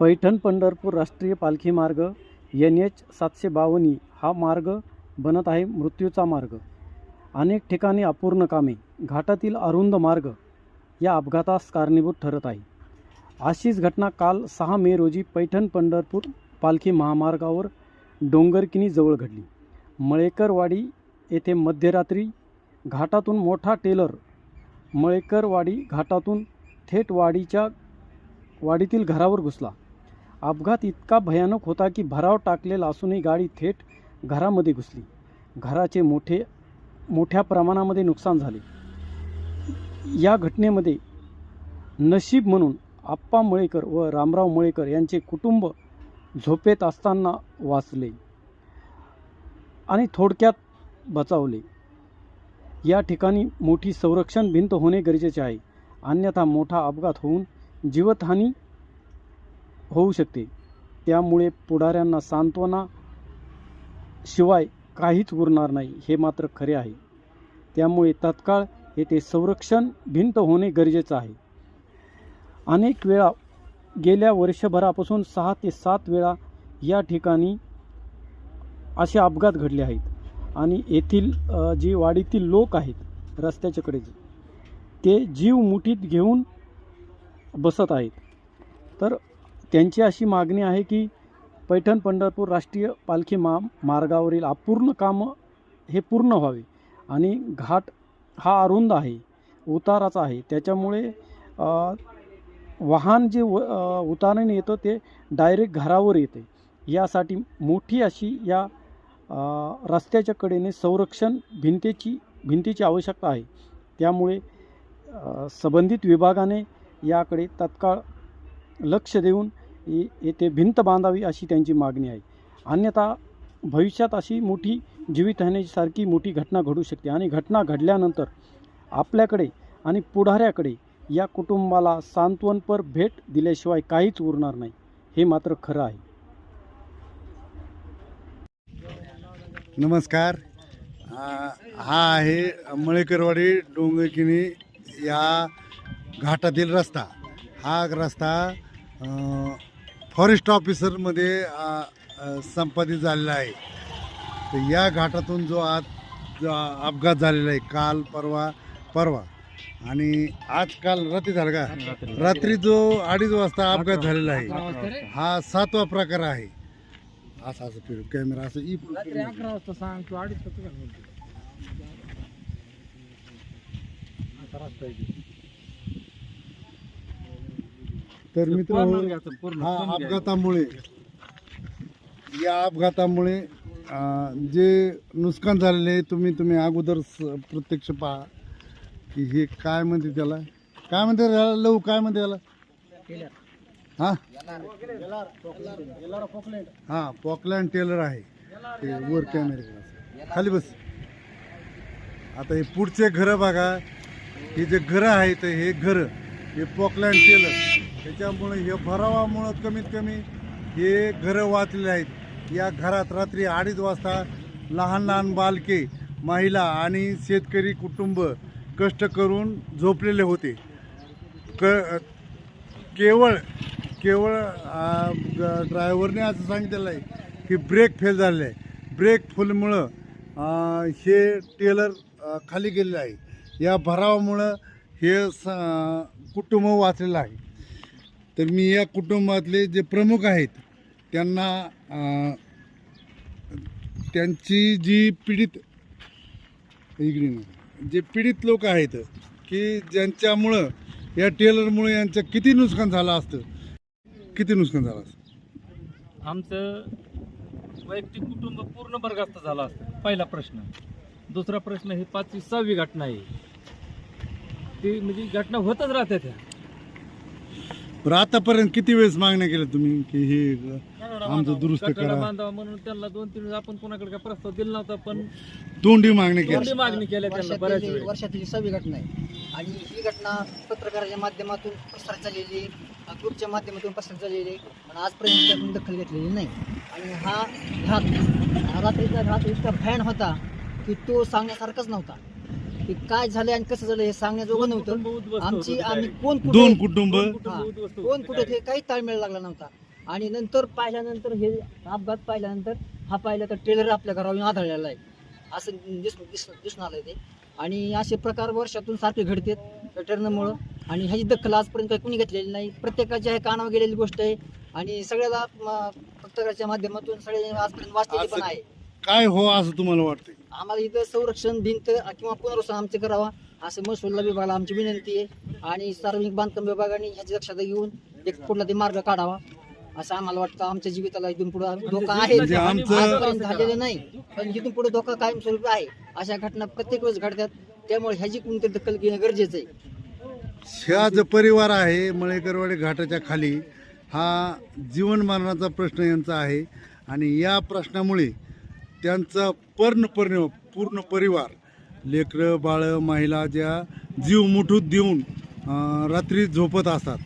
पैठण पंढरपूर राष्ट्रीय पालखी मार्ग NH 752 हा मार्ग बनत आहे मृत्यूचा मार्ग। अनेक ठिकाणी अपूर्ण कामे, घाटातील अरुंद मार्ग या अपघातास कारणीभूत ठरत आहे। अशीच घटना काल 6 मे रोजी पैठण पंढरपूर पालखी महामार्गावर डोंगरकिनी जवळ घडली। मळेकरवाडी येथे मध्यरात्री घाटातून मोठा टेलर मळेकरवाडी घाटातून थेट वाडीतील घरावर घुसला। अपघात इतका भयानक होता की भराव टाकलेला असूनही गाडी थेट घरामध्ये घुसली। घराचे मोठ्या प्रमाणामध्ये नुकसान झाले। या घटनेमध्ये नशीब म्हणून आप्पा मळेकर व रामराव मळेकर यांचे कुटुंब झोपेत असताना वाचले आणि थोडक्यात बचावले। या ठिकाणी मोठी संरक्षण भिंत होणे गरजेचे आहे, अन्यथा मोठा अपघात होऊन जीवितहानी होऊ शकते। त्यामुळे पुढाऱ्यांना सांत्वना शिवाय काहीच उरणार नाही हे मात्र खरे आहे। त्यामुळे तत्काळ येथे संरक्षण भिंत होणे गरजेचे आहे। अनेक वेळा गेल्या वर्षभरापासून 6 ते 7 वेळा या ठिकाणी असे अपघात घडले आहेत आणि येथील जी वाडीतील लोक आहेत रस्त्याच्या कडेचे ते जीव मुठीत घेऊन बसत आहेत। तर त्यांची अशी मागणी आहे की पैठण पंढरपूर राष्ट्रीय पालखी मार्गावरील अपूर्ण कामं हे पूर्ण व्हावे आणि घाट हा अरुंद आहे, उताराचा आहे, त्याच्यामुळे वाहन जे उताराने येतं ते डायरेक्ट घरावर येते। यासाठी मोठी अशी या रस्त्याच्या कडेने संरक्षण भिंतीची आवश्यकता आहे। त्यामुळे संबंधित विभागाने याकडे तत्काळ लक्ष देऊन येथे भिंत बांधावी अशी त्यांची मागणी आहे। अन्यथा भविष्यात अशी मोठी जीवितहानीसारखी मोठी घटना घडू शकते आणि घटना घडल्यानंतर आपल्याकडे आणि पुढाऱ्याकडे या कुटुंबाला सांत्वनपर भेट दिल्याशिवाय काहीच उरणार नाही हे मात्र खरं आहे। नमस्कार, हा आहे मळेकरवाडी डोंगरकिनी या घाटातील रस्ता। हा रस्ता फॉरेस्ट ऑफिसरमध्ये संपादित झालेला आहे। तर या घाटातून जो अपघात झालेला आहे काल परवा आणि आज काल रात्री झाला का, रात्री जो 2:30 वाजता अपघात झालेला आहे हा 7वा प्रकार आहे। असं फिरू कॅमेरा असं 11 वाजता सांग तू 2:30 तर मित्र हा अपघातामुळे जे नुकसान झालेले आहे तुम्ही अगोदर प्रत्यक्ष पहा की हे काय म्हणते त्याला, काय म्हणते लव, काय म्हणते त्याला, हा पॉकलँड टेलर आहे ते वर कॅमेरे खाली बस। आता हे पुढचे घर बघा, हे जे घर आहेत हे घर हे पॉकलँड टेलर, त्याच्यामुळे हे भरावामुळं कमीत कमी हे घरं वाचलेले आहेत। या घरात रात्री 2:30 वाजता लहान बालके, महिला आणि शेतकरी कुटुंब कष्ट करून झोपलेले होते। केवळ ड्रायव्हरने असं सांगितलेलं आहे की ब्रेक फेल झालेला आहे। ब्रेक फेलमुळं हे टेलर खाली गेलेलं आहे। या भरावामुळं हे कुटुंब वाचलेलं आहे। तर मी या कुटुंबातले जे प्रमुख आहेत त्यांना त्यांची जी पीडित लोक आहेत की ज्यांच्यामुळं या टेलरमुळे यांचं किती नुकसान झालं असतं, आमचं वैयक्तिक कुटुंब पूर्ण बरखास्त झालं असतं, पहिला प्रश्न। दुसरा प्रश्न, ही 5वी 6वी घटना आहे, ती म्हणजे घटना होतच राहते त्या। पण आतापर्यंत किती वेळेस मागण्या केल्या तुम्ही की हे आमचं दुरुस्त करा, बांधावा म्हणून त्यांना 2-3 वेळेस आपण कोणाकडे काय प्रस्ताव दिला नव्हता, पण तोंडी मागणी केल्या त्यांना बऱ्याच वेळेस। वर्षातली 6वी घटना आहे आणि ही घटना पत्रकाराच्या माध्यमातून प्रसार झालेली, ग्रुपच्या माध्यमातून प्रसार झालेली आणि आजपर्यंत त्यातून दखल घेतलेली नाही। आणि हा रात्रीचा घात इतका भयान होता की तो सांगण्यासारखाच नव्हता की काय झालं आणि कसं झालं हे सांगण्याजोगं नव्हतं। आम्ही कोण कुठे ते काही ताळमेळ लागला नव्हता। आणि नंतर पाहिल्यानंतर हे अपघात पाहिल्यानंतर हा पाहिला तर ट्रेलर आपल्या घरावर येऊन आढळलेला आहे असं दिसून आलं ते. आणि असे प्रकार वर्षातून सारखे घडतात टर्नमुळं, आणि ह्याची दखल आजपर्यंत काही कुणी घेतलेली नाही. प्रत्येकाच्या हे कानावर गेलेली गोष्ट आहे आणि सगळ्याला पत्रकाराच्या माध्यमातून सगळे आजपर्यंत वाचलेली पण आहे. काय हो असं तुम्हाला वाटतंय? आम्हाला इथं संरक्षण भिंत किंवा पुनर्वसन आमचे करावा असं महसूल विभागाला आमची विनंती आहे, आणि सार्वजनिक बांधकाम विभागाने ह्याची दक्षता घेऊन एक कुठला ते मार्ग काढावा असं आम्हाला वाटतं. आमच्या जीविताला इथून पुढे धोका आहे, म्हणजे आमचं- आजपर्यंत झालेलं नाही, पण इथून पुढे धोका कायमस्वरूपी आहे. अशा घटना प्रत्येक वेळेस घडतात, त्यामुळे ह्याची कोणतरी दखल घेणं गरजेचं आहे. हा जो परिवार आहे मळेकरवाडी घाटाच्या खाली, हा जीवनमानाचा प्रश्न यांचा आहे, आणि या प्रश्नामुळे त्यांचा पूर्ण परिवार, लेकरं बाळं महिला ज्या जीव मुठीत देऊन रात्री झोपत असतात.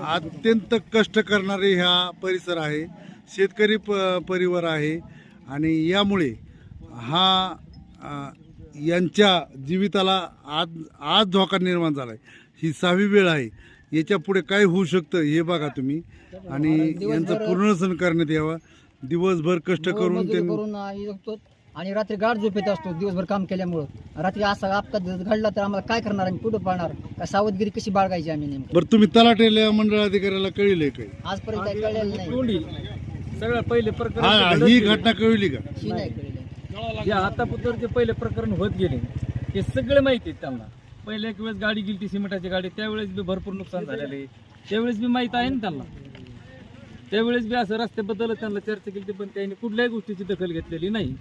अत्यंत कष्ट करणारे ह्या परिसर आहे, शेतकरी परिवार आहे, आणि यामुळे हा यांच्या जीविताला आज धोका निर्माण झाला आहे. ही 6वी वेळ आहे, याच्या पुढे काय होऊ शकतं हे बघा तुम्ही, आणि यांचं पुनर्वसन करण्यात यावं. दिवसभर कष्ट करून मजुरी करून आम्ही जगतो आणि रात्री गाढ झोपेत असतो दिवसभर काम केल्यामुळं. रात्री असा अपघात घडला तर आम्हाला काय करणार, आम्ही कुठं पाळणार, का सावधगिरी कशी बाळगायची आम्ही नेमकं? बरं, तुम्ही तलाट्याला मंडळ अधिकाऱ्याला कळले काय? आजपर्यंत काही कळलेलं नाही. तोंडी सगळ्यात पहिले प्रकरण ही घटना कळली का? ही नाही कळलेलं. जे आतापर्यंत जे पहिले प्रकरण होत गेले हे सगळे माहिती आहेत त्यांना. पहिले एक वेळेस गाडी गेली सिमेंटाची गाडी, त्यावेळेस बी भरपूर नुकसान झालेलं आहे, त्यावेळेस बी माहीत आहे ना त्यांना. त्यावेळेस बी असं रस्त्याबद्दल त्यांना चर्चा केली, पण त्यांनी कुठल्याही गोष्टीची दखल घेतलेली नाही.